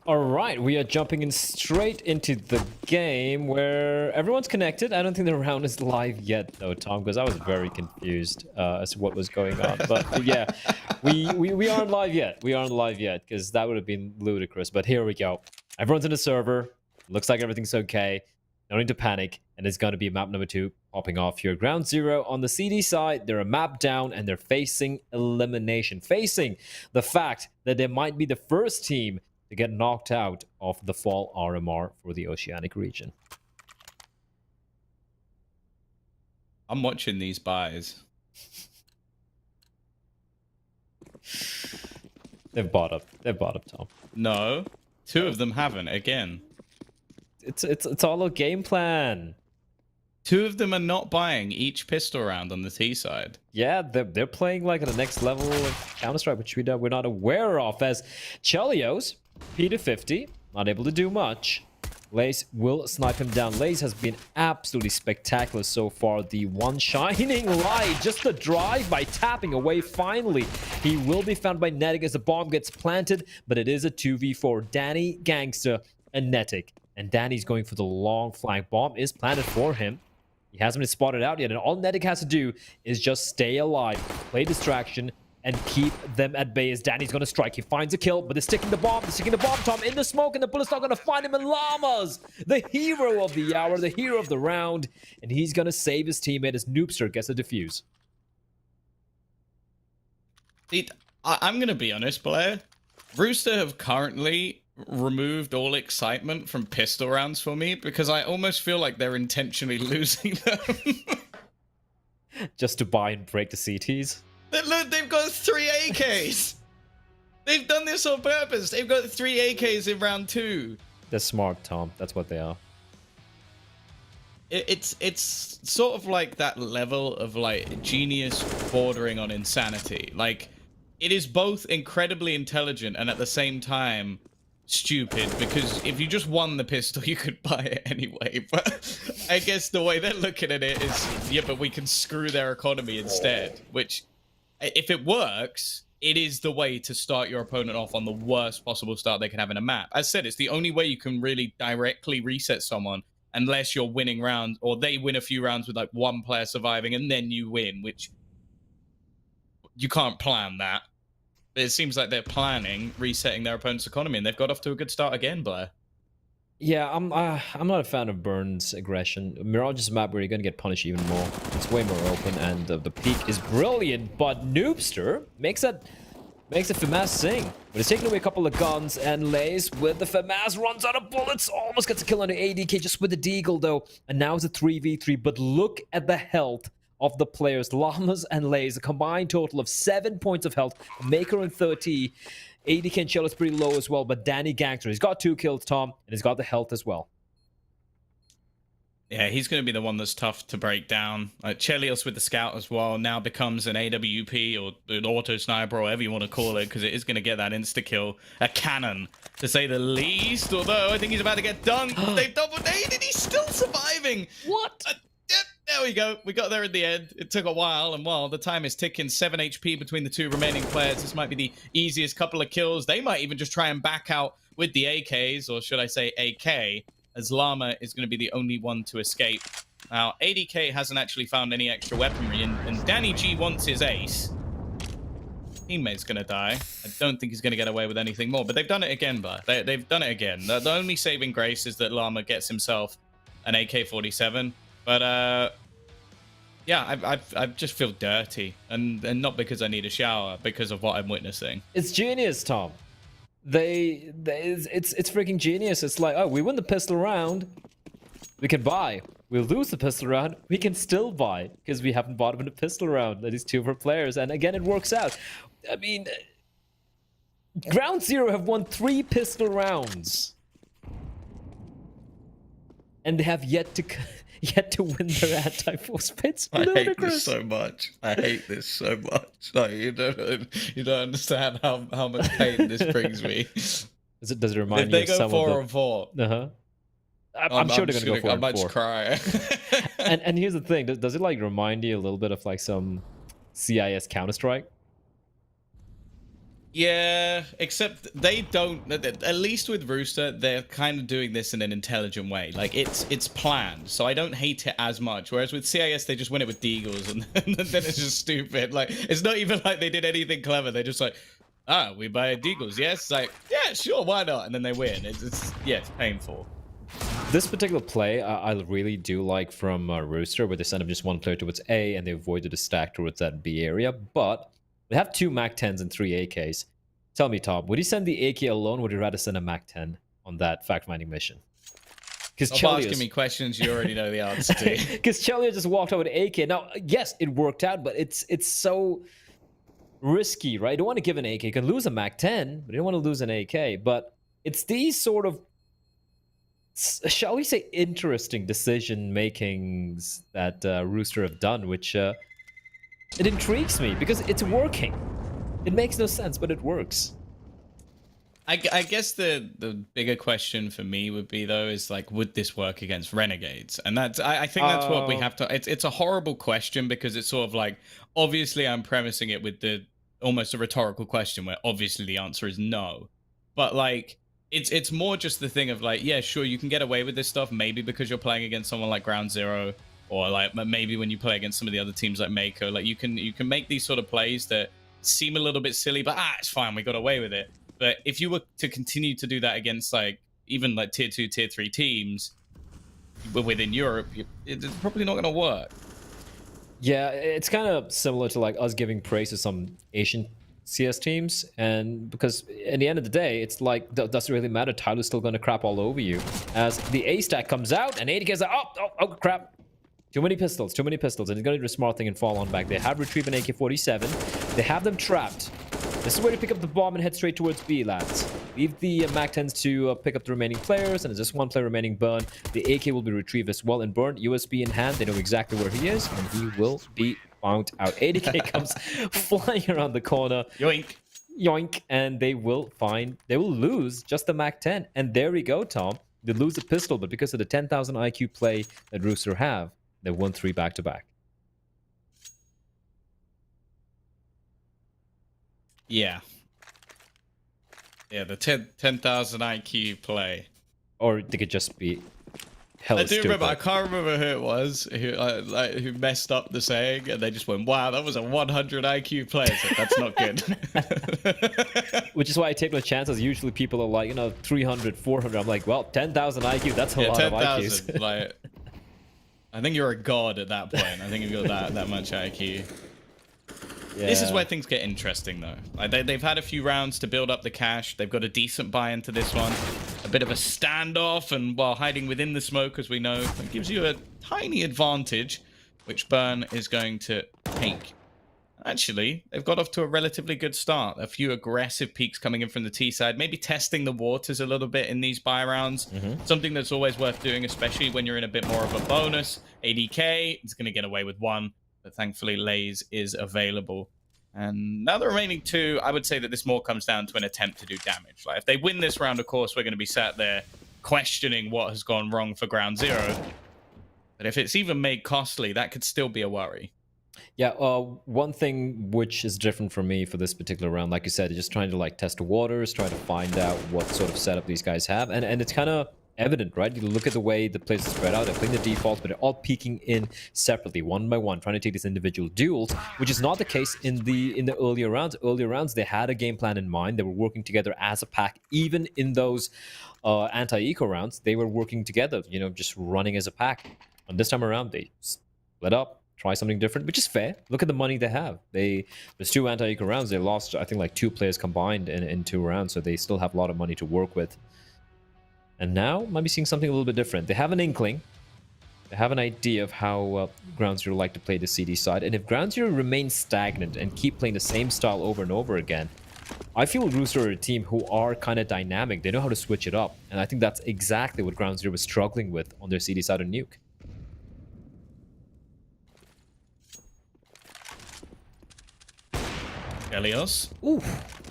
All right, we are jumping in straight into the game where everyone's connected. I don't think the round is live yet, though, Tom, because I was very confused as to what was going on. But yeah, we aren't live yet. We aren't live yet because that would have been ludicrous. But here we go. Everyone's in the server. Looks like everything's okay. No need to panic. And it's going to be map number 2 popping off here. Ground zero on the CD side. They're a map down and they're facing elimination. Facing the fact that they might be the first team to get knocked out of the fall RMR for the Oceanic region. I'm watching these buys. They've bought up. They've bought up, Tom. No, 2 of them haven't. Again, it's all a game plan. 2 of them are not buying each pistol round on the T side. Yeah, they're playing like at the next level of Counter-Strike, which we're not aware of. As Chelios, P to 50, not able to do much. Laze will snipe him down. Laze has been absolutely spectacular so far. The one shining light, just the drive by tapping away. Finally, he will be found by Netic as the bomb gets planted, but it is a 2v4. Danny, Gangster, and Netic. And Danny's going for the long flank. Bomb is planted for him. He hasn't been spotted out yet, and all Netic has to do is just stay alive, play distraction, and keep them at bay as Danny's going to strike. He finds a kill, but they're sticking the bomb. They're sticking the bomb, Tom, in the smoke, and the bullet's not going to find him. And Llamas, the hero of the hour, the hero of the round, and he's going to save his teammate as Noobster gets a defuse. I'm going to be honest, Blair. Rooster have currently removed all excitement from pistol rounds for me because I almost feel like they're intentionally losing them. Just to buy and break the CTs. Look, they've got 3 AKs. They've done this on purpose. They've got 3 AKs in round 2. They're smart, Tom. That's what they are. It's sort of like that level of like genius bordering on insanity. Like, it is both incredibly intelligent and at the same time stupid, because if you just won the pistol, you could buy it anyway. But I guess the way they're looking at it is, yeah, but we can screw their economy instead, which, if it works, it is the way to start your opponent off on the worst possible start they can have in a map. As said, it's the only way you can really directly reset someone unless you're winning rounds, or they win a few rounds with like 1 player surviving and then you win, which you can't plan that. It seems like they're planning resetting their opponent's economy, and they've got off to a good start again, Blair. Yeah, I'm not a fan of Burns' aggression. Mirage is a map where you're going to get punished even more. It's way more open, and the peak is brilliant, but Noobster makes a FAMAS sing. But he's taking away a couple of guns, and Lays with the FAMAS runs out of bullets. Almost gets a kill on the ADK just with the Deagle, though. And now it's a 3v3, but look at the health of the players. Llamas and Lays, a combined total of 7 points of health. Maker and 30. ADK and Shell is pretty low as well, but Danny Gangster, he's got 2 kills, Tom, and he's got the health as well. Yeah, he's going to be the one that's tough to break down. Chelios with the scout as well now becomes an AWP or an auto sniper or whatever you want to call it, because it is going to get that insta-kill. A cannon, to say the least, although I think he's about to get dunked. They've double-naded, he's still surviving. What? There we go. We got there at the end. It took a while, and while the time is ticking, 7 HP between the 2 remaining players. This might be the easiest couple of kills. They might even just try and back out with the AKs, or should I say AK, as Llama is going to be the only one to escape. Now, ADK hasn't actually found any extra weaponry, and Danny G wants his ace. Teammate's going to die. I don't think he's going to get away with anything more, but they've done it again, Blair. They've done it again. The only saving grace is that Llama gets himself an AK-47. But, yeah, I just feel dirty. And not because I need a shower, because of what I'm witnessing. It's genius, Tom. It's freaking genius. It's like, oh, we win the pistol round, we can buy. We lose the pistol round, we can still buy, because we haven't bought him in a pistol round. That is 2 for players. And again, it works out. I mean, Ground Zero have won 3 pistol rounds. And they have yet to win their anti-force pits. I hate this so much. I hate this so much. Like, you don't understand how much pain this brings me. Does it remind you of some of the... If they go 4 on 4. Uh-huh. I'm sure they're going to go 4 on 4. I might cry. and here's the thing. Does it like remind you a little bit of like some CIS Counter-Strike? Yeah, except they don't. At least with Rooster, they're kind of doing this in an intelligent way. Like it's planned, so I don't hate it as much. Whereas with CIS, they just win it with deagles, and then it's just stupid. Like it's not even like they did anything clever. They're just like, we buy deagles. Yes, like yeah, sure, why not? And then they win. It's yeah, it's painful. This particular play, I really do like from Rooster, where they send up just one player towards A and they avoided a stack towards that B area. But they have 2 MAC-10s and 3 AKs. Tell me, Tom, would you send the AK alone, or would you rather send a MAC-10 on that fact-finding mission? Stop asking me questions you already know the answer to. Because Chelio just walked out with AK. Now, yes, it worked out, but it's so risky, right? You don't want to give an AK. You can lose a MAC-10, but you don't want to lose an AK. But it's these sort of, shall we say, interesting decision makings that Rooster have done, which it intrigues me because it's working. It makes no sense, but it works. I guess the bigger question for me would be though is like, would this work against renegades? And that's I think that's what we have to. It's a horrible question because it's sort of like, obviously I'm premising it with the almost a rhetorical question where obviously the answer is no, but like it's more just the thing of like, yeah, sure, you can get away with this stuff maybe because you're playing against someone like Ground Zero, or like maybe when you play against some of the other teams like Mako, like you can make these sort of plays that seem a little bit silly, but it's fine, we got away with it. But if you were to continue to do that against like even like tier 2, tier 3 teams within Europe, it's probably not going to work. Yeah, it's kind of similar to like us giving praise to some Asian CS teams, and because in the end of the day, it's like doesn't really matter. Tyler's still going to crap all over you as the A stack comes out and ADK's like, oh crap. Too many pistols, and he's going to do the smart thing and fall on back. They have retrieved an AK-47. They have them trapped. This is where to pick up the bomb and head straight towards B, lads. Leave the MAC-10s to pick up the remaining players, and there's just one player remaining, Burn. The AK will be retrieved as well, and Burn, USB in hand, they know exactly where he is, and he will be found out. ADK comes flying around the corner. Yoink. Yoink, and they will lose just the MAC-10. And there we go, Tom. They lose the pistol, but because of the 10,000 IQ play that Rooster have, they won 3 back-to-back. Yeah. Yeah, the 10,000 IQ play. Or they could just be hella stupid. Remember, I can't remember who it was who messed up the saying, and they just went, wow, that was a 100 IQ play. So that's not good. Which is why I take no chances. Usually people are like, 300, 400. I'm like, well, 10,000 IQ, that's a lot of IQs. Like, I think you're a god at that point. I think you've got that much IQ. Yeah. This is where things get interesting, though. Like they've had a few rounds to build up the cash. They've got a decent buy into this one. A bit of a standoff, and while hiding within the smoke, as we know, it gives you a tiny advantage, which Burn is going to take. Actually, they've got off to a relatively good start. A few aggressive peaks coming in from the T side, maybe testing the waters a little bit in these buy rounds. Something that's always worth doing, especially when you're in a bit more of a bonus. ADK is going to get away with 1, but thankfully Lays is available. And now the remaining 2, I would say that this more comes down to an attempt to do damage. Like if they win this round, of course, we're going to be sat there questioning what has gone wrong for Ground Zero. But if it's even made costly, that could still be a worry. Yeah, one thing which is different for me for this particular round, like you said, just trying to like test the waters, try to find out what sort of setup these guys have, and it's kind of evident, right? You look at the way the players are spread out, they're playing the defaults, but they're all peeking in separately, one by one, trying to take these individual duels, which is not the case in the earlier rounds. Earlier rounds, they had a game plan in mind. They were working together as a pack. Even in those anti-eco rounds, they were working together, just running as a pack. And this time around, they split up, try something different, which is fair. Look at the money they have. There's 2 anti-eco rounds. They lost, I think, like 2 players combined in 2 rounds, so they still have a lot of money to work with. And now, might be seeing something a little bit different. They have an inkling. They have an idea of how Ground Zero like to play the CD side. And if Ground Zero remains stagnant and keep playing the same style over and over again, I feel Rooster are a team who are kind of dynamic. They know how to switch it up. And I think that's exactly what Ground Zero was struggling with on their CD side of Nuke. Elios. Ooh.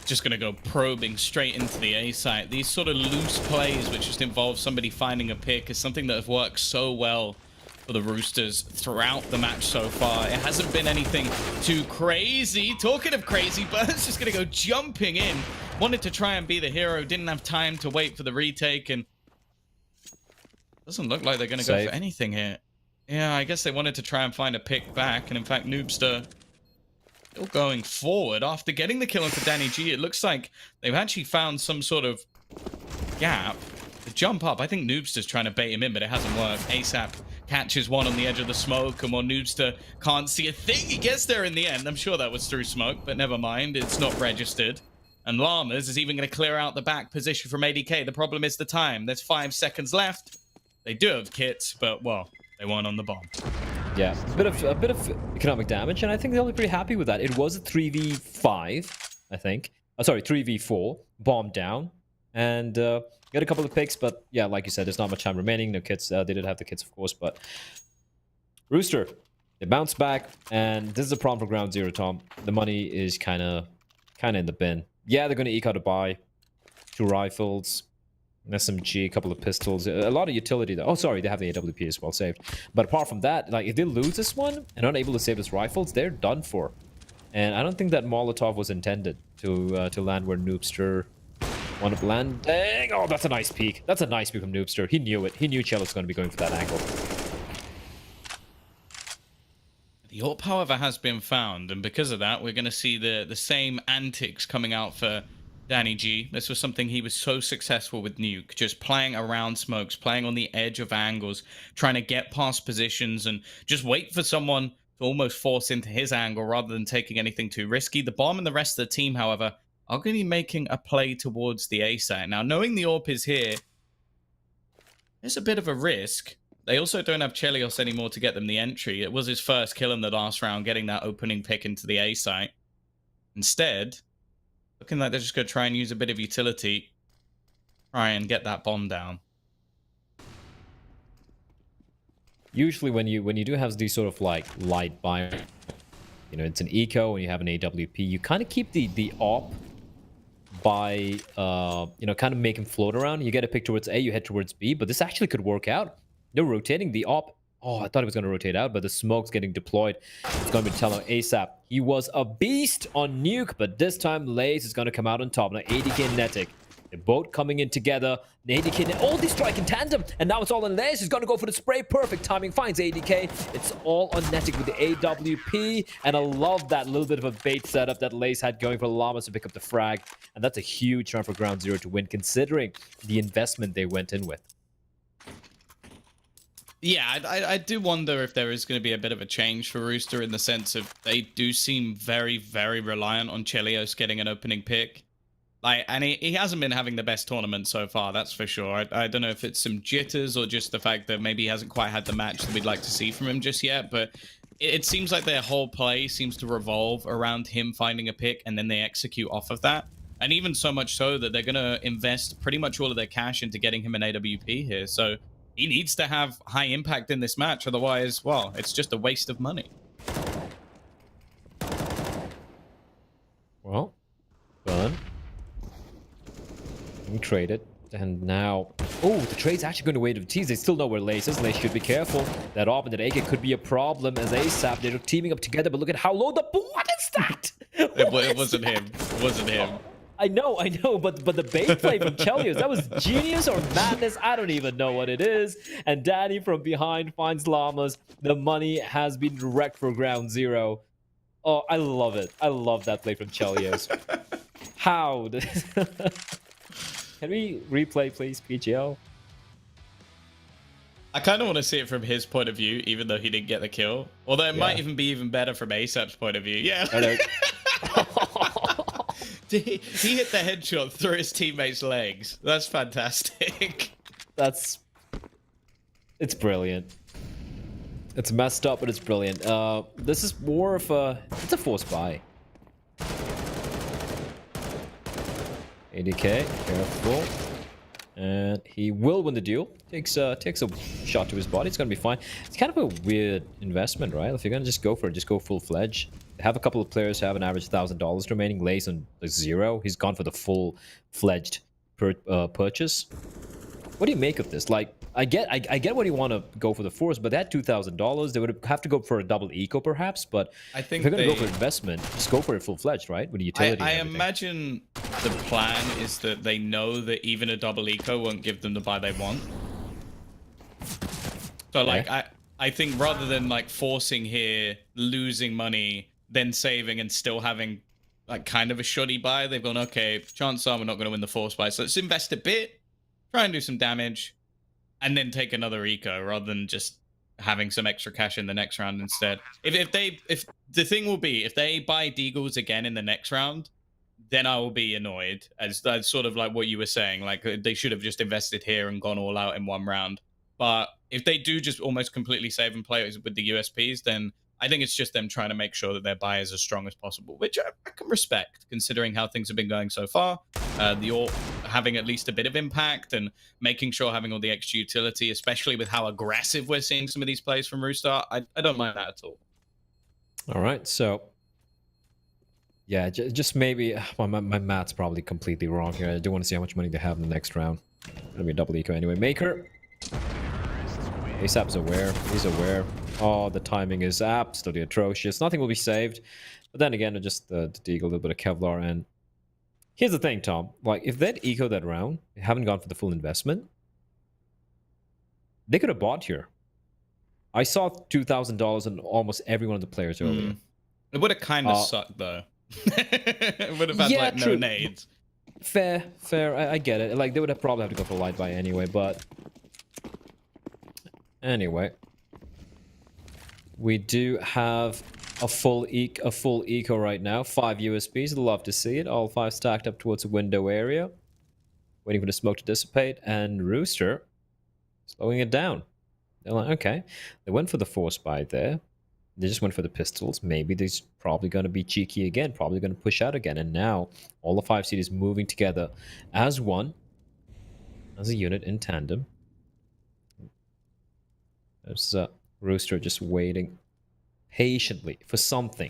Just going to go probing straight into the A site. These sort of loose plays, which just involve somebody finding a pick, is something that has worked so well for the Roosters throughout the match so far. It hasn't been anything too crazy. Talking of crazy, Burns just going to go jumping in. Wanted to try and be the hero. Didn't have time to wait for the retake. And doesn't look like they're going to go for anything here. Yeah, I guess they wanted to try and find a pick back. And in fact, Noobster still going forward. After getting the kill onto Danny G, it looks like they've actually found some sort of gap to jump up. I think Noobster's trying to bait him in, but it hasn't worked. ASAP catches one on the edge of the smoke, and while Noobster can't see a thing, he gets there in the end. I'm sure that was through smoke, but never mind. It's not registered. And Llamas is even going to clear out the back position from ADK. The problem is the time. There's 5 seconds left. They do have kits, but, well, they weren't on the bomb. Yeah, a bit of economic damage, and I think they'll be pretty happy with that. It was a 3v5, I think. Oh, sorry, 3v4, bomb down, and got a couple of picks, but yeah, like you said, there's not much time remaining. No kits. They did have the kits, of course, but Rooster, they bounce back, and this is a problem for Ground Zero, Tom. The money is kind of in the bin. Yeah, they're going to eke out a buy, 2 rifles, an SMG, a couple of pistols, a lot of utility though. Oh, sorry, they have the AWP as well saved. But apart from that, like, if they lose this one and aren't able to save his rifles, they're done for. And I don't think that Molotov was intended to land where Noobster wanted to land. Dang! Oh, that's a nice peek. That's a nice peek from Noobster. He knew it. He knew Chell was going to be going for that angle. The AWP, however, has been found, and because of that, we're going to see the same antics coming out for Danny G. This was something he was so successful with Nuke, just playing around smokes, playing on the edge of angles, trying to get past positions and just wait for someone to almost force into his angle rather than taking anything too risky. The bomb and the rest of the team, however, are going to be making a play towards the A site. Now, knowing the AWP is here, there's a bit of a risk. They also don't have Chelios anymore to get them the entry. It was his first kill in the last round, getting that opening pick into the A site. Instead, looking like they're just going to try and use a bit of utility, try and get that bomb down. Usually when you do have these sort of like light buy, you know, it's an eco and you have an AWP, you kind of keep the op by you know, kind of make him float around. You get a pick towards A, you head towards B, but this actually could work out. They're rotating the op. Oh, I thought it was going to rotate out, but the smoke's getting deployed. It's going to be telling ASAP. He was a beast on Nuke, but this time Lays is going to come out on top. Now ADK and Netic, they're both coming in together. ADK, all these strike in tandem, and now it's all on Lays. He's going to go for the spray. Perfect timing, finds ADK. It's all on Netic with the AWP, and I love that little bit of a bait setup that Lays had going for Llamas to pick up the frag, and that's a huge round for Ground Zero to win, considering the investment they went in with. Yeah, I do wonder if there is going to be a bit of a change for Rooster in the sense of they do seem very, very reliant on Chelios getting an opening pick. Like, and he hasn't been having the best tournament so far, that's for sure. I don't know if it's some jitters or just the fact that maybe he hasn't quite had the match that we'd like to see from him just yet, but it seems like their whole play seems to revolve around him finding a pick and then they execute off of that. And even so much so that they're going to invest pretty much all of their cash into getting him an AWP here, so he needs to have high impact in this match, otherwise, well, it's just a waste of money. Well, done. We traded, and now... Oh, the trade's actually going to wait to tease. They still know where Lace is. Lace should be careful. That op and that AK could be a problem as ASAP. They're teaming up together, but look at how low the... What is that? It wasn't him. It wasn't him. I know, but the bait play from Chelios, that was genius or madness. I don't even know what it is. And Danny from behind finds Llamas. The money has been wrecked for Ground Zero. Oh, I love it. I love that play from Chelios. How? Can we replay, please, PGL? I kind of want to see it from his point of view, even though he didn't get the kill. Although it might even be even better from ASAP's point of view. Yeah. He hit the headshot through his teammate's legs. That's fantastic. It's brilliant. It's messed up, but it's brilliant. This is more of a... It's a forced buy. ADK, careful. And he will win the duel. Takes a shot to his body. It's going to be fine. It's kind of a weird investment, right? If you're going to just go for it, just go full-fledged. Have a couple of players who have an average $1,000 remaining. Lays on like 0. He's gone for the full-fledged purchase. What do you make of this? Like, I get what you want to go for the force, but that $2,000, they would have to go for a double eco perhaps. But I if think you're gonna go for investment, just go for it full fledged, right? With the utility. I and everything. imagine the plan is that they know that even a double eco won't give them the buy they want. So like I think rather than like forcing here, losing money, then saving and still having like kind of a shoddy buy, they've gone, okay, chances are we're not going to win the force buy, so let's invest a bit, try and do some damage, and then take another eco rather than just having some extra cash in the next round instead. If the thing will be, if they buy Deagles again in the next round, then I will be annoyed. As that's sort of like what you were saying, like they should have just invested here and gone all out in one round. But if they do just almost completely save and play with the USPs, then I think it's just them trying to make sure that their buy is as strong as possible, which I can respect considering how things have been going so far. The AWP having at least a bit of impact and making sure having all the extra utility, especially with how aggressive we're seeing some of these plays from Rooster. I don't mind that at all. All right, so yeah, just maybe my math's probably completely wrong here. I do want to see how much money they have in the next round. Gonna be a double eco anyway. Maker. ASAP's aware. He's aware. Oh, the timing is absolutely atrocious. Nothing will be saved. But then again, just the Deagle, a little bit of Kevlar. And here's the thing, Tom. Like, if they'd eco that round, they haven't gone for the full investment, they could have bought here. I saw $2,000 on almost every one of the players earlier. It would have kind of sucked, though. It would have had, like, no nades. Fair. I get it. Like, they would have probably have to go for light buy anyway, but... Anyway, we do have a full eco right now. 5 USBs. Love to see it. All 5 stacked up towards the window area. Waiting for the smoke to dissipate. And Rooster slowing it down. They're like, okay. They went for the force buy there. They just went for the pistols. Maybe they're probably going to be cheeky again. Probably going to push out again. And now all the 5 cities moving together as one. As a unit in tandem. There's Rooster just waiting patiently for something.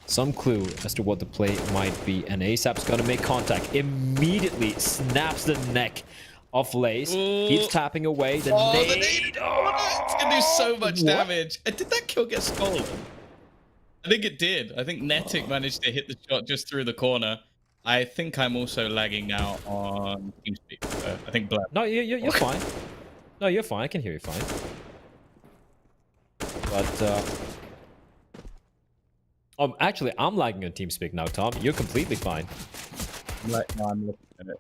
Some clue as to what the play might be. And ASAP's going to make contact. Immediately snaps the neck of Lace. Keeps tapping away. The nade. It's going to do so much damage. Did that kill get stolen? I think it did. I think Netic managed to hit the shot just through the corner. I think I'm also lagging now on TeamSpeak. I think Blair. No, you're fine. No, you're fine. I can hear you fine. But, actually, I'm lagging on TeamSpeak now, Tom. You're completely fine. No, I'm looking at it.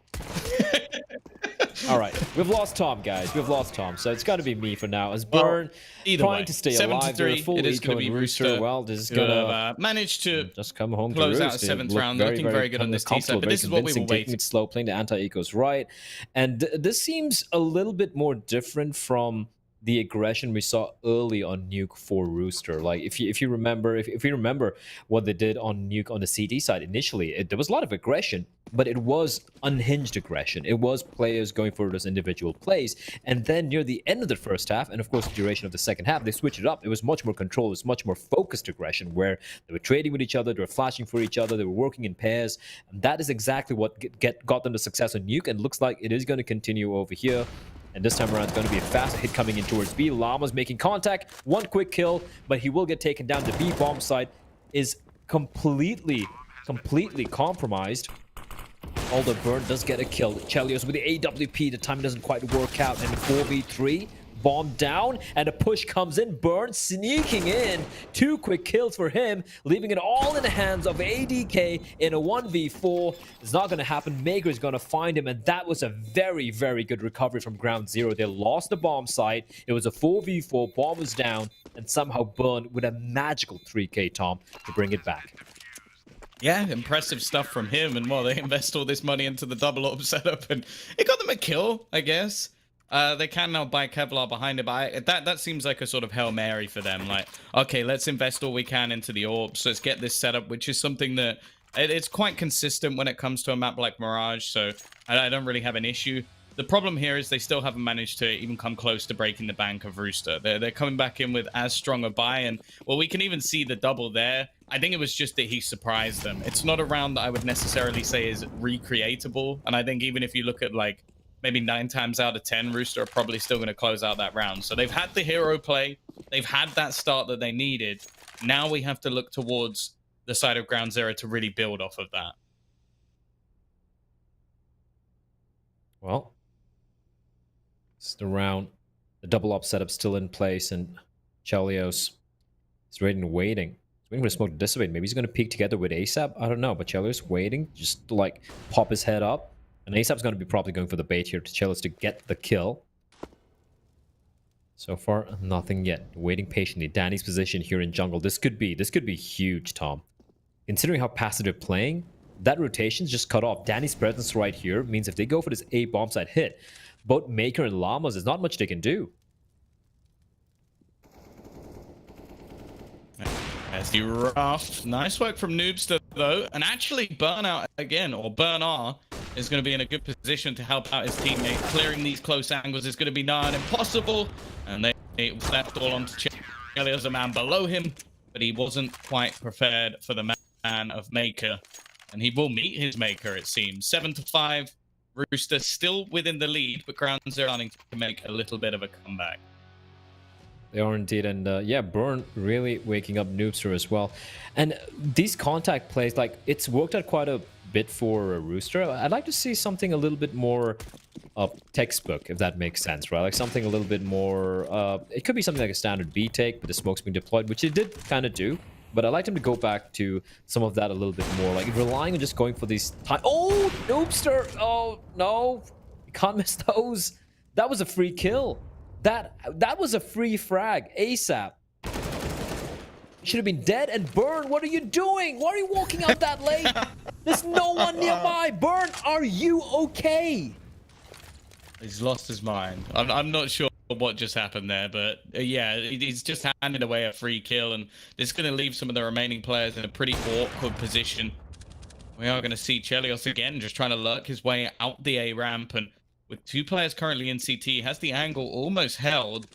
All right, we've lost Tom, guys. We've lost Tom, so it's got to be me for now. As Burn trying to stay alive, they're full it is eco going to be Rooster. Well, this is gonna manage to just come home close to out Rooster. a 7th round. Looking very good on this T side, but this is what we were waiting. Taking it slow, playing the anti-ecos right, and this seems a little bit more different from the aggression we saw early on Nuke for Rooster. Like if you remember what they did on Nuke on the CD side initially, there was a lot of aggression, but it was unhinged aggression. It was players going for those individual plays, and then near the end of the first half, and of course the duration of the second half, they switched it up. It was much more controlled. It was much more focused aggression, where they were trading with each other, they were flashing for each other, they were working in pairs, and that is exactly what got them the success on Nuke, and looks like it is going to continue over here. And this time around, it's going to be a fast hit coming in towards B. Llama's making contact. One quick kill, but he will get taken down. The B bomb site is completely compromised. Although Burn does get a kill. Chelios with the AWP. The time doesn't quite work out. And 4v3. Bomb down, and a push comes in. Burn sneaking in. 2 quick kills for him, leaving it all in the hands of ADK in a 1v4. It's not going to happen. Maker is going to find him, and that was a very good recovery from ground zero. They lost the bomb site. It was a 4v4. Bomb was down, and somehow Burn with a magical 3k, Tom, to bring it back. Yeah, impressive stuff from him, and well, they invest all this money into the double AWP setup, and it got them a kill, I guess. They can now buy Kevlar behind it, but that seems like a sort of Hail Mary for them. Like, okay, let's invest all we can into the AWPs. Let's get this set up, which is something that it's quite consistent when it comes to a map like Mirage, so I don't really have an issue. The problem here is they still haven't managed to even come close to breaking the bank of Rooster. They're coming back in with as strong a buy, and well, we can even see the double there. I think it was just that he surprised them. It's not a round that I would necessarily say is recreatable, and I think even if you look at like maybe 9 times out of 10, Rooster are probably still going to close out that round. So they've had the hero play. They've had that start that they needed. Now we have to look towards the side of Ground Zero to really build off of that. Well, it's the round. The double up setup still in place, and Chelios is ready and waiting. He's waiting for the smoke to dissipate. Maybe he's going to peek together with ASAP. I don't know, but Chelios waiting just to like pop his head up. And ASAP's going to be probably going for the bait here to Chelios to get the kill. So far, nothing yet. Waiting patiently. Danny's position here in jungle. This could be huge, Tom. Considering how passive they're playing, that rotation's just cut off. Danny's presence right here means if they go for this A bomb site hit, both Maker and Llamas, there's not much they can do. As you rough. Nice work from Noobster, though. And actually, Burnout again, or Burnar, is going to be in a good position to help out his teammate. Clearing these close angles is going to be nigh on impossible. And they left all onto Chelios, a man below him. But he wasn't quite prepared for the man of Maker. And he will meet his Maker, it seems. 7-5. Rooster still within the lead, but Ground Zero starting to make a little bit of a comeback. They are indeed, and yeah, Burn really waking up Noobster as well. And these contact plays, like, it's worked out quite a bit for Rooster. I'd like to see something a little bit more textbook, if that makes sense, right? Like something a little bit more, it could be something like a standard B take, but the smoke's being deployed, which it did kind of do. But I'd like them to go back to some of that a little bit more, like relying on just going for these time. Oh, Noobster! Oh no, you can't miss those. That was a free kill. That was a free frag. ASAP. Should have been dead. And Burn, what are you doing? Why are you walking out that late? There's no one nearby. Burn, are you okay? He's lost his mind. I'm not sure what just happened there, but yeah, he's just handed away a free kill, and this is going to leave some of the remaining players in a pretty awkward position. We are going to see Chelios again just trying to lurk his way out the A ramp, and with 2 players currently in CT, has the angle almost held.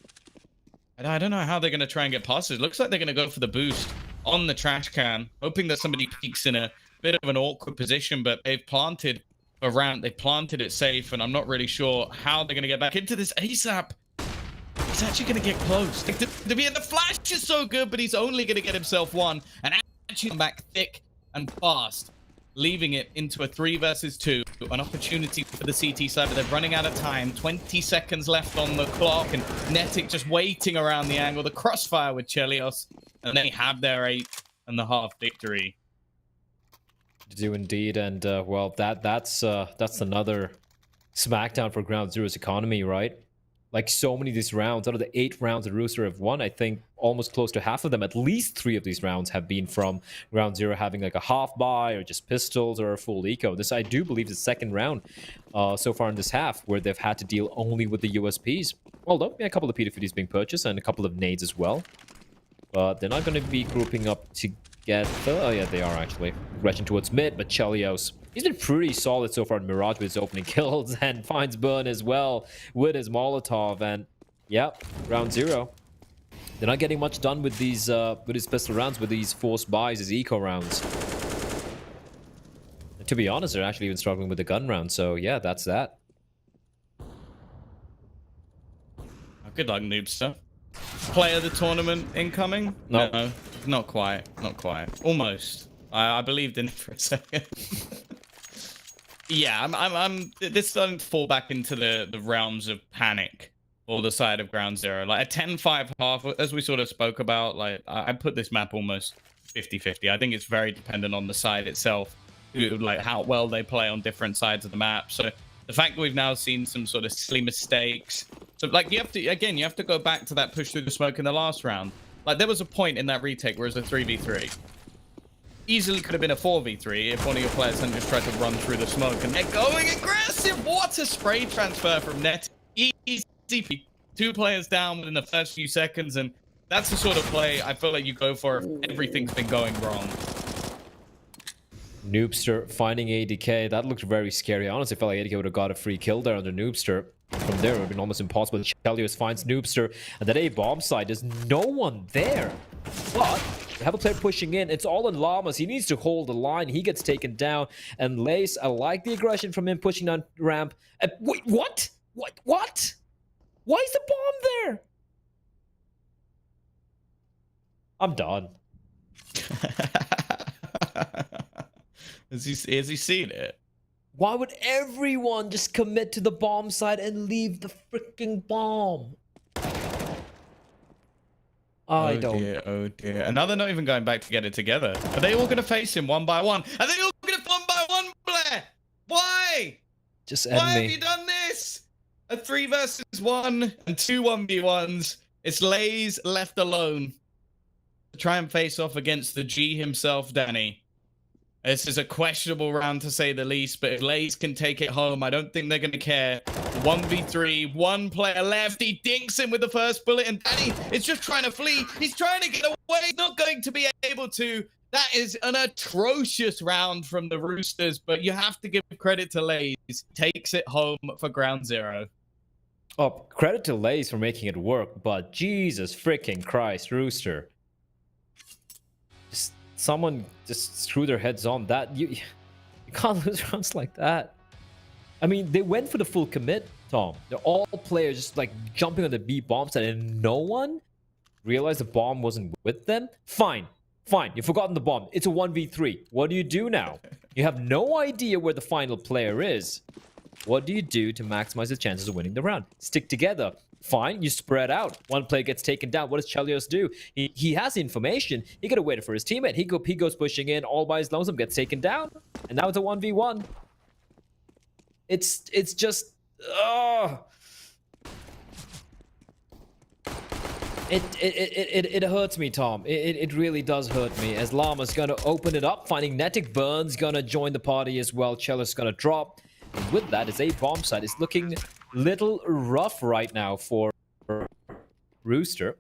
And I don't know how they're going to try and get past it. It looks like they're going to go for the boost on the trash can, hoping that somebody peeks in a bit of an awkward position, but they've planted a ramp. They planted it safe, and I'm not really sure how they're going to get back into this ASAP. He's actually going to get close. The flash is so good, but he's only going to get himself one, and actually come back thick and fast, leaving it into a 3 versus 2. An opportunity for the CT side, but they're running out of time. 20 seconds left on the clock, and Netic just waiting around the angle. The crossfire with Chelios, and they have their 8.5 victory. Do indeed, and well, that's another smackdown for Ground Zero's economy, right? Like so many of these rounds, out of the 8 rounds that Rooster have won, I think almost close to half of them, at least 3 of these rounds have been from Ground Zero having like a half buy or just pistols or a full eco. This, I do believe, is the 2nd round so far in this half where they've had to deal only with the USPs. Although, yeah, a couple of P250s being purchased and a couple of nades as well. But they're not going to be grouping up together. Oh yeah, they are actually. Rushing towards mid, but Chelios, he's been pretty solid so far in Mirage with his opening kills, and finds Burn as well with his Molotov. And yep, Ground Zero, they're not getting much done with these with his pistol rounds, with these forced buys, his eco rounds. And to be honest, they're actually even struggling with the gun round. So yeah, that's that. Good luck, Noobster. Player of the tournament incoming? No, not quite. Not quite. Almost. I believed in it for a second. Yeah, this doesn't fall back into the realms of panic or the side of Ground Zero. Like a 10-5 half, as we sort of spoke about, like I put this map almost 50-50. I think it's very dependent on the side itself, like how well they play on different sides of the map. So the fact that we've now seen some sort of silly mistakes. So like you have to go back to that push through the smoke in the last round. Like there was a point in that retake where it was a 3v3. Easily could have been a 4v3 if one of your players hadn't just tried to run through the smoke, and they're going aggressive. What a spray transfer from Net. Easy. 2 players down within the first few seconds, and that's the sort of play I feel like you go for if everything's been going wrong. Noobster finding ADK. That looked very scary. I honestly felt like ADK would have got a free kill there under Noobster. From there, it would have been almost impossible. Chelios finds Noobster, and that A bomb side, there's no one there. But We have a player pushing in. It's all on Llamas. He needs to hold the line. He gets taken down. And Lace, I like the aggression from him pushing down ramp. Wait, what? What? Why is the bomb there? I'm done. Has he seen it? Why would everyone just commit to the bomb side and leave the freaking bomb? I don't. Dear, oh dear. And now they're not even going back to get it together. Are they all going to face him one by one? Are they all going to one by one, Blair? Why? Just end Why me. have you done this? A 3 versus 1 and 2 1v1s. It's Lays left alone to try and face off against the G himself, Danny. This is a questionable round to say the least, but if Lays can take it home, I don't think they're going to care. 1v3, one player left. He dinks him with the first bullet, and Danny is just trying to flee. He's trying to get away. He's not going to be able to. That is an atrocious round from the Roosters, but you have to give credit to Lays. Takes it home for ground 0. Oh, credit to Lace for making it work, but Jesus freaking Christ, Rooster. Someone just screw their heads on that. You can't lose rounds like that. I mean, they went for the full commit, Tom. They're all players just like jumping on the B bomb side, and no one realized the bomb wasn't with them. Fine, you've forgotten the bomb. It's a 1v3. What do you do now? You have no idea where the final player is. What do you do to maximize the chances of winning the round? Stick together. Fine, you spread out. One player gets taken down. What does Chelios do? He has the information. He could have waited for his teammate. He goes pushing in all by his lonesome, gets taken down, and now it's a 1v1. It's just It hurts me, Tom. It really does hurt me. As Llama's gonna open it up, finding Netic. Burns gonna join the party as well. Chelios gonna drop. And with that, it's a bomb site. It's looking little rough right now for Rooster.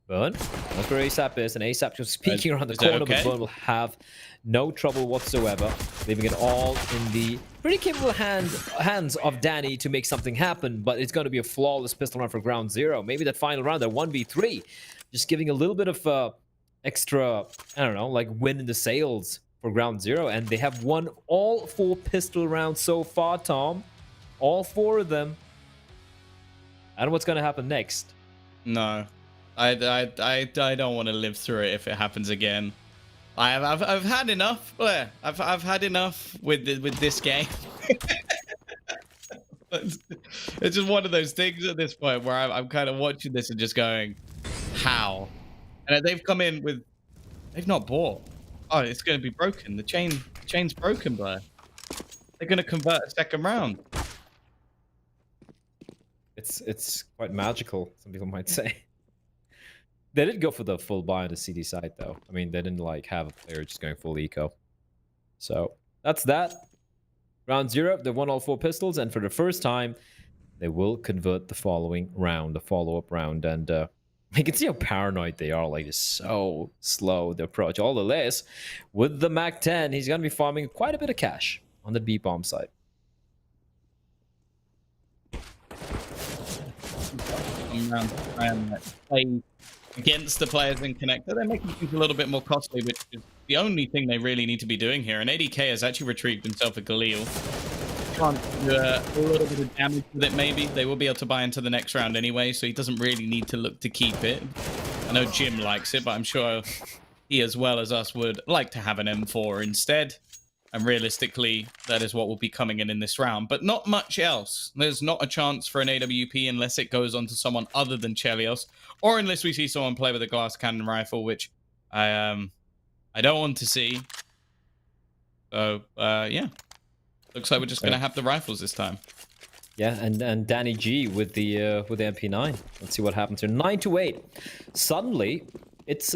Burn. That's where ASAP is, and ASAP just peeking around the corner, but Burn will have no trouble whatsoever, leaving it all in the pretty capable hands of Danny to make something happen, but it's going to be a flawless pistol round for ground 0. Maybe that final round, that 1v3, just giving a little bit of extra, I don't know, like wind in the sails for ground 0, and they have won all 4 pistol rounds so far, Tom. All 4 of them. I don't know what's going to happen next. No. I don't want to live through it if it happens again. I've had enough. Blair. I've had enough with this game. It's just one of those things at this point where I'm kind of watching this and just going, how? And they've come in with, they've not bought. Oh, it's going to be broken. The chain's broken, Blair. They're going to convert a second round. It's quite magical, some people might say. They did go for the full buy on the CD side, though. I mean, they didn't like have a player just going full eco. So that's that. Round 0, they won all 4 pistols, and for the first time, they will convert the following round, the follow-up round. And you can see how paranoid they are. Like, it's so slow, the approach. All the less, with the MAC-10, he's going to be farming quite a bit of cash on the B-bomb side. Play against the players in connector, they're making things a little bit more costly, which is the only thing they really need to be doing here. And ADK has actually retrieved himself a Galil. Can't do a little bit of damage with it, maybe. They will be able to buy into the next round anyway, so he doesn't really need to look to keep it. I know Jim likes it, but I'm sure he, as well as us, would like to have an M4 instead. And realistically, that is what will be coming in this round. But not much else. There's not a chance for an AWP unless it goes on to someone other than Chelios. Or unless we see someone play with a glass cannon rifle, which I don't want to see. So, yeah. Looks like we're just going to have the rifles this time. Yeah, and Danny G with the MP9. Let's see what happens here. 9-8. Suddenly, it's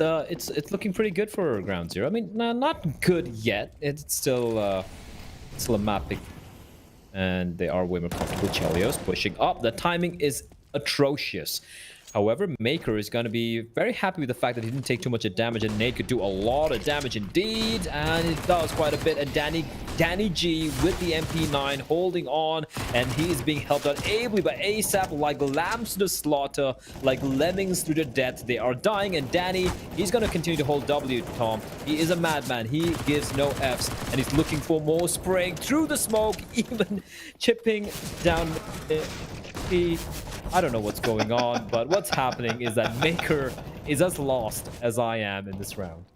looking pretty good for ground 0. I mean, not good yet. It's still a map pick, and they are way more comfortable. Chelios pushing up. The timing is atrocious. However, Maker is going to be very happy with the fact that he didn't take too much of damage, and Nate could do a lot of damage indeed, and it does quite a bit. And Danny G with the MP9 holding on, and he is being helped out ably by ASAP like lambs to the slaughter, like lemmings to the death. They are dying, and Danny, he's going to continue to hold W, Tom. He is a madman. He gives no Fs, and he's looking for more, spraying through the smoke, even chipping down I don't know what's going on, but what's happening is that Maker is as lost as I am in this round.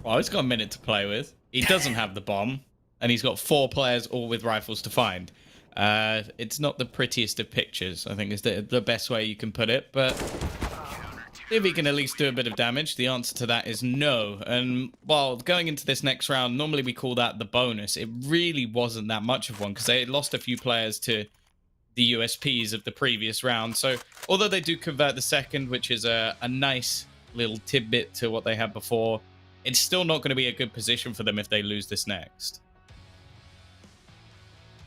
Well, he's got a minute to play with. He doesn't have the bomb, and he's got 4 players all with rifles to find. It's not the prettiest of pictures, I think is the best way you can put it, but if he can at least do a bit of damage, the answer to that is no. And while going into this next round, normally we call that the bonus. It really wasn't that much of one because they lost a few players to the USPs of the previous round. So although they do convert the second, which is a nice little tidbit to what they had before, it's still not going to be a good position for them if they lose this next.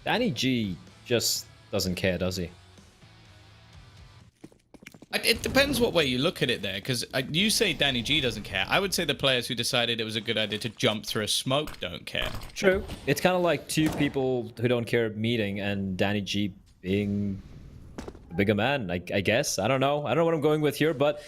Danny G just doesn't care, does he? It depends what way you look at it there, because you say Danny G doesn't care. I would say the players who decided it was a good idea to jump through a smoke don't care. True. It's kind of like 2 people who don't care meeting, and Danny G being the bigger man, I guess. I don't know. I don't know what I'm going with here, but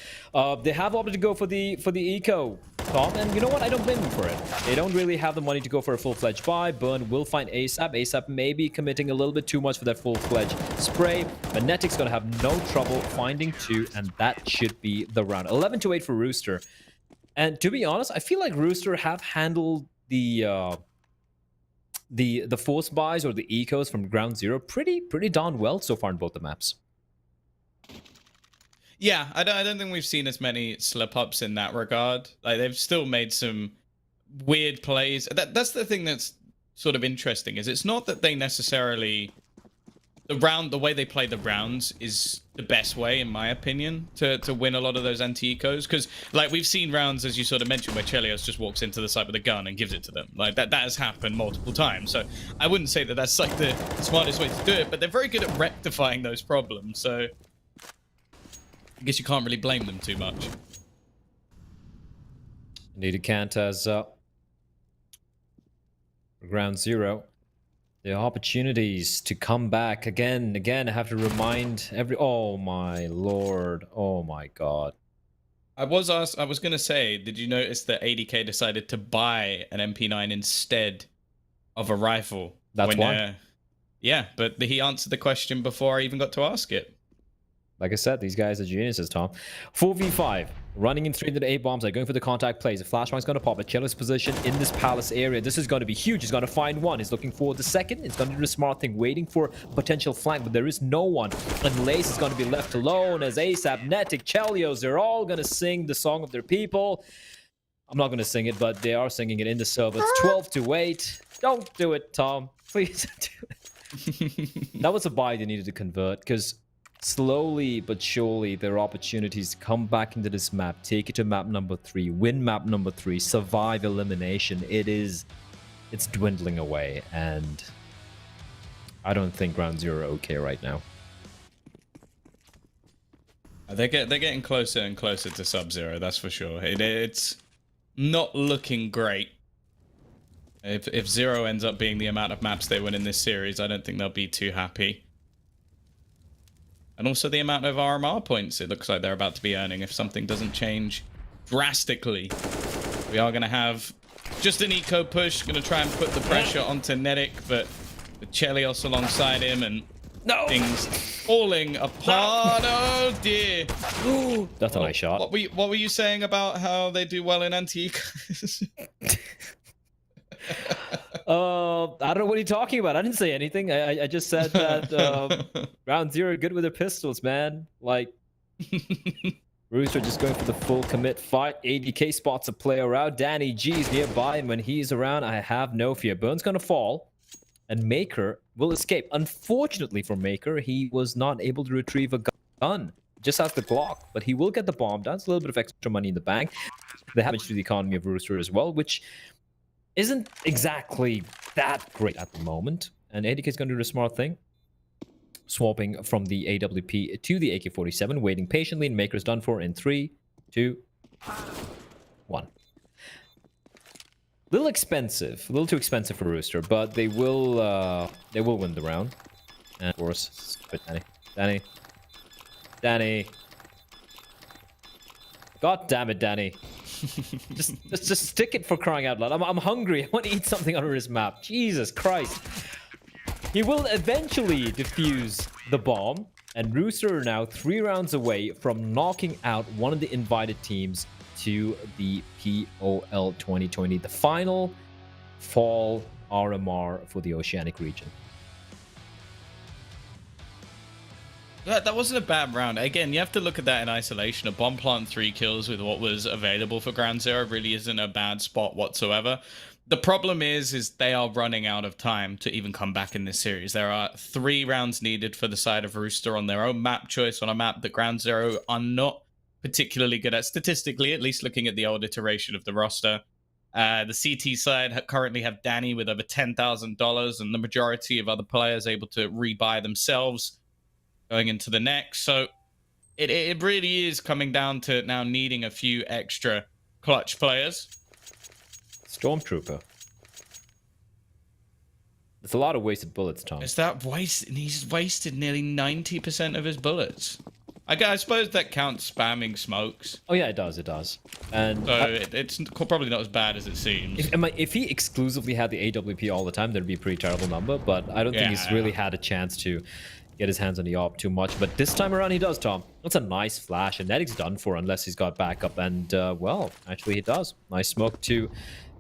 they have opted to go for the eco, Tom, and you know what? I don't blame them for it. They don't really have the money to go for a full-fledged buy. Burn will find ASAP. ASAP may be committing a little bit too much for that full-fledged spray. Magnetic's going to have no trouble finding 2, and that should be the round. 11-8 for Rooster. And to be honest, I feel like Rooster have handled the force buys or the ecos from ground zero pretty darn well so far in both the maps. Yeah, I don't think we've seen as many slip-ups in that regard. Like, they've still made some weird plays. That's the thing that's sort of interesting, is it's not that they necessarily... The way they play the rounds is the best way, in my opinion, to win a lot of those anti-ecos. Because, like, we've seen rounds, as you sort of mentioned, where Chelios just walks into the site with a gun and gives it to them. Like, that has happened multiple times. So I wouldn't say that that's, like, the smartest way to do it, but they're very good at rectifying those problems. So I guess you can't really blame them too much. Indeed, can't as ground zero. The opportunities to come back again. I have to remind oh my lord, oh my god. I was going to say, did you notice that ADK decided to buy an MP9 instead of a rifle? That's why. Yeah, but he answered the question before I even got to ask it. Like I said, these guys are geniuses, Tom. 4v5. Running in 3 into the 8 bombs. They're going for the contact plays. The flashbang's going to pop. A Chelios position in this palace area. This is going to be huge. He's going to find one. He's looking for the second. He's going to do the smart thing, waiting for potential flank, but there is no one. And Lace is going to be left alone as ASAP, Netic, Chelios, they're all going to sing the song of their people. I'm not going to sing it, but they are singing it in the server. It's 12-8. Don't do it, Tom. Please don't do it. That was a buy they needed to convert, because slowly but surely there are opportunities to come back into this map, take it to map number 3, win map number 3, survive elimination. It's dwindling away, and I don't think ground zero are okay right now. They're getting closer and closer to Sub-Zero, that's for sure. It's not looking great. If Zero ends up being the amount of maps they win in this series, I don't think they'll be too happy. And also the amount of RMR points it looks like they're about to be earning if something doesn't change drastically. We are going to have just an eco push, going to try and put the pressure onto Netic, but with Chelios alongside him and things falling apart. No. Oh dear. That's a nice shot. What were you saying about how they do well in anti-ecos? I don't know what you're talking about. I didn't say anything. I just said that round zero are good with their pistols, man. Like, Rooster just going for the full commit fight. ADK spots a player out. Danny G's nearby, and when he's around, I have no fear. Burn's gonna fall, and Maker will escape. Unfortunately for Maker, he was not able to retrieve a gun. Just has the Glock, but he will get the bomb down. It's a little bit of extra money in the bank. They have to the economy of Rooster as well, which isn't exactly that great at the moment. And ADK is going to do the smart thing. swapping from the AWP to the AK-47, waiting patiently, and Maker's done for in 3, 2, 1. Little expensive, a little too expensive for Rooster, but they will win the round. And of course, stupid Danny. God damn it, Danny. just stick it for crying out loud. I'm hungry. I want to eat something under his map. Jesus Christ. He will eventually defuse the bomb, and Rooster are now 3 rounds away from knocking out one of the invited teams to the POL 2020, the final fall RMR for the Oceanic region. That wasn't a bad round. Again, you have to look at that in isolation. A bomb plant 3 kills with what was available for Ground Zero really isn't a bad spot whatsoever. The problem is they are running out of time to even come back in this series. There are 3 rounds needed for the side of Rooster on their own map choice, on a map that Ground Zero are not particularly good at, statistically, at least looking at the old iteration of the roster. The CT side currently have Danny with over $10,000, and the majority of other players able to rebuy themselves going into the next. So it really is coming down to now needing a few extra clutch players. Stormtrooper. It's a lot of wasted bullets, Tom. Is that waste? And he's wasted nearly 90% of his bullets. I suppose that counts spamming smokes. Oh yeah, it does. And so it's probably not as bad as it seems. If he exclusively had the AWP all the time, that'd be a pretty terrible number. But I don't think he's really had a chance to get his hands on the AWP too much. But this time around, he does, Tom. That's a nice flash, and Nedic's done for unless he's got backup. And well, actually, he does. Nice smoke to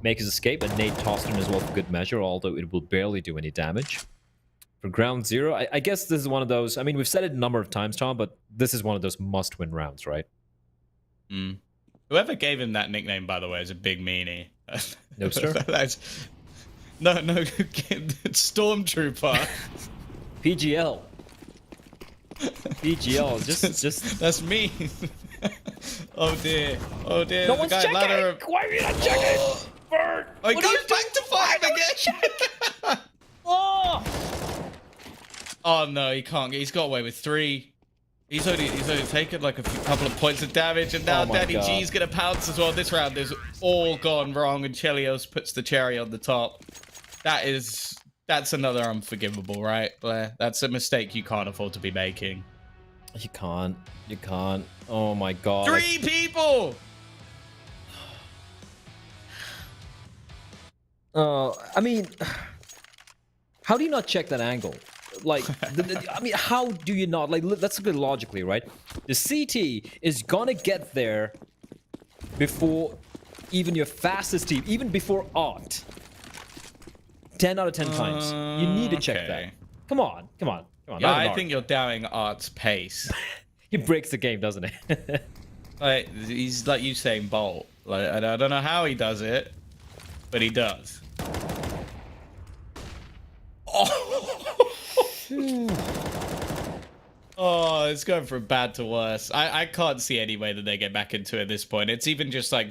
make his escape, and Nate tossed him as well for good measure, although it will barely do any damage. For Ground Zero, I guess this is one of those. I mean, we've said it a number of times, Tom, but this is one of those must-win rounds, right? Whoever gave him that nickname, by the way, is a big meanie. Rooster? No, Stormtrooper. PGL. Just that's me. Oh dear. No one's checking. Why are you not checking? Bird. Oh, he goes back to 5 again. Oh no, he can't. He's got away with 3. He's only taken like a couple of points of damage, and now Danny G's gonna pounce as well. This round is all gone wrong, and Chelios puts the cherry on the top. That's another unforgivable, right, Blair? That's a mistake you can't afford to be making. You can't. Oh my god. 3 people! I mean, how do you not check that angle? Like, I mean, how do you not? Like, let's look at it logically, right? The CT is gonna get there before even your fastest team, even before Art. 10 out of 10 times. You need to check that. Come on. Yeah, I think you're doubting Art's pace. He breaks the game, doesn't he? Like, he's like Usain Bolt. Like, I don't know how he does it, but he does. Oh, it's going from bad to worse. I can't see any way that they get back into it at this point. It's even just like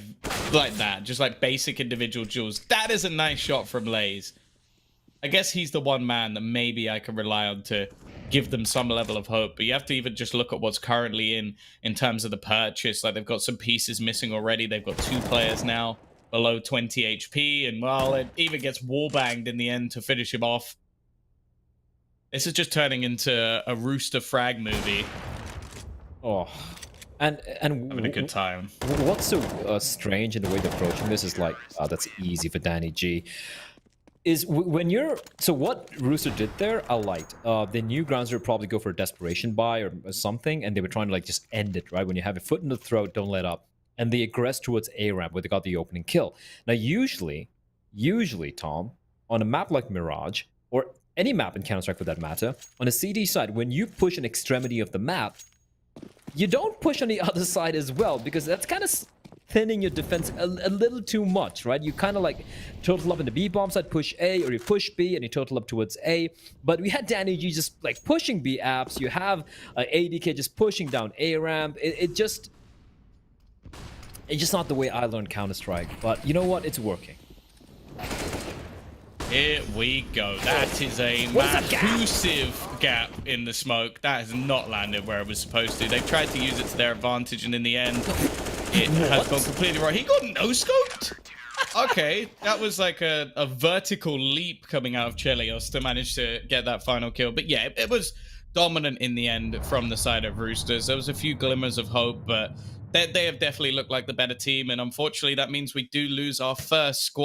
that, just like basic individual duels. That is a nice shot from Lays. I guess he's the one man that maybe I can rely on to give them some level of hope. But you have to even just look at what's currently in terms of the purchase. Like, they've got some pieces missing already. They've got 2 players now below 20 HP. And, well, it even gets wallbanged in the end to finish him off. This is just turning into a Rooster frag movie. Oh. And having a good time. What's so strange in the way they're approaching this is like, oh, that's easy for Danny G. Is when you're... So what Rooster did there, I liked. They knew Ground Zero would probably go for a desperation buy or something, and they were trying to like just end it, right? When you have a foot in the throat, don't let up. And they aggressed towards A-ramp where they got the opening kill. Now, usually, Tom, on a map like Mirage, or any map in Counter-Strike for that matter, on a CD side, when you push an extremity of the map, you don't push on the other side as well, because that's kind of thinning your defense a little too much, right? You kind of like total up in the B bomb side, push A, or you push B and you total up towards A. But we had Danny G just like pushing B apps. You have ADK just pushing down A ramp. It's just not the way I learned Counter-Strike. But you know what? It's working. Here we go. That is a massive gap in the smoke. That has not landed where it was supposed to. They've tried to use it to their advantage, and in the end, it has gone completely wrong. He got no-scoped? Okay, that was like a vertical leap coming out of Chelios to manage to get that final kill. But yeah, it was dominant in the end from the side of Roosters. There was a few glimmers of hope, but they have definitely looked like the better team. And unfortunately, that means we do lose our first squad.